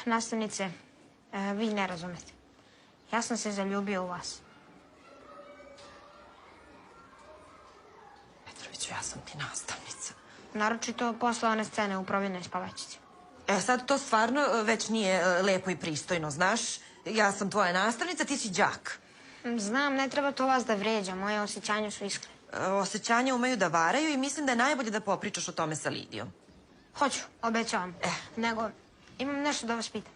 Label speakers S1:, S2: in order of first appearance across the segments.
S1: nastavnice, vi ne razumete. Ja sam se zaljubio u vas.
S2: Petroviću, ja sam ti nastavnica.
S1: Naročito posle one scene u providnoj spavačici.
S2: Sad to stvarno već nije lepo i pristojno, znaš? Ja sam tvoja nastavnica, ti si đak.
S1: Znam, ne treba to vas da vređa. Moje osjećanja su iskrene.
S2: Osjećanja umeju da varaju i mislim da je najbolje da popričaš o tome sa Lidijom.
S1: Hoću, obećavam. Nego, imam nešto da vas pitam.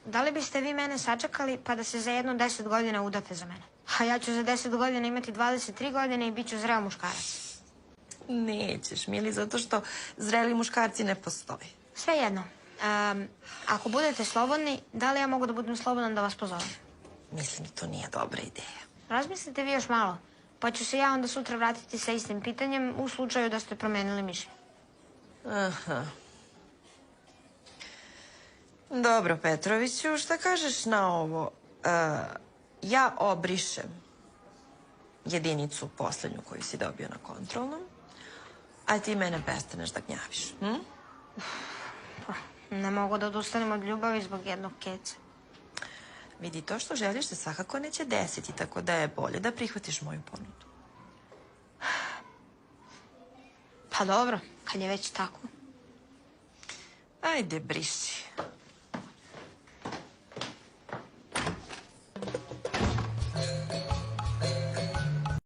S1: Da li biste vi mene sačekali pa da se za 10 godina udate za mene? A ja ću za 10 godina imati 23 godine i bit ću zreo muškarac.
S2: Nećeš, mili, zato što zreli muškarci ne postoje.
S1: Svejedno. Ako budete slobodni, da li ja mogu da budem slobodan da vas pozovem?
S2: Mislim da to nije dobra ideja.
S1: Razmislite vi još malo, pa ću se ja onda sutra vratiti sa istim pitanjem u slučaju da ste promenili mišljenje.
S2: Aha. Dobro, Petroviću, šta kažeš na ovo? Ja obrišem jedinicu poslednju koju si dobio na kontrolnom, a ti mene prestaneš da gnjaviš.
S1: Ne mogu da odustanem od ljubavi zbog jednog keca.
S2: Vidi, to što želiš se svakako neće desiti, tako da je bolje da prihvatiš moju ponudu.
S1: Pa dobro, kad je već tako.
S2: Ajde, briši.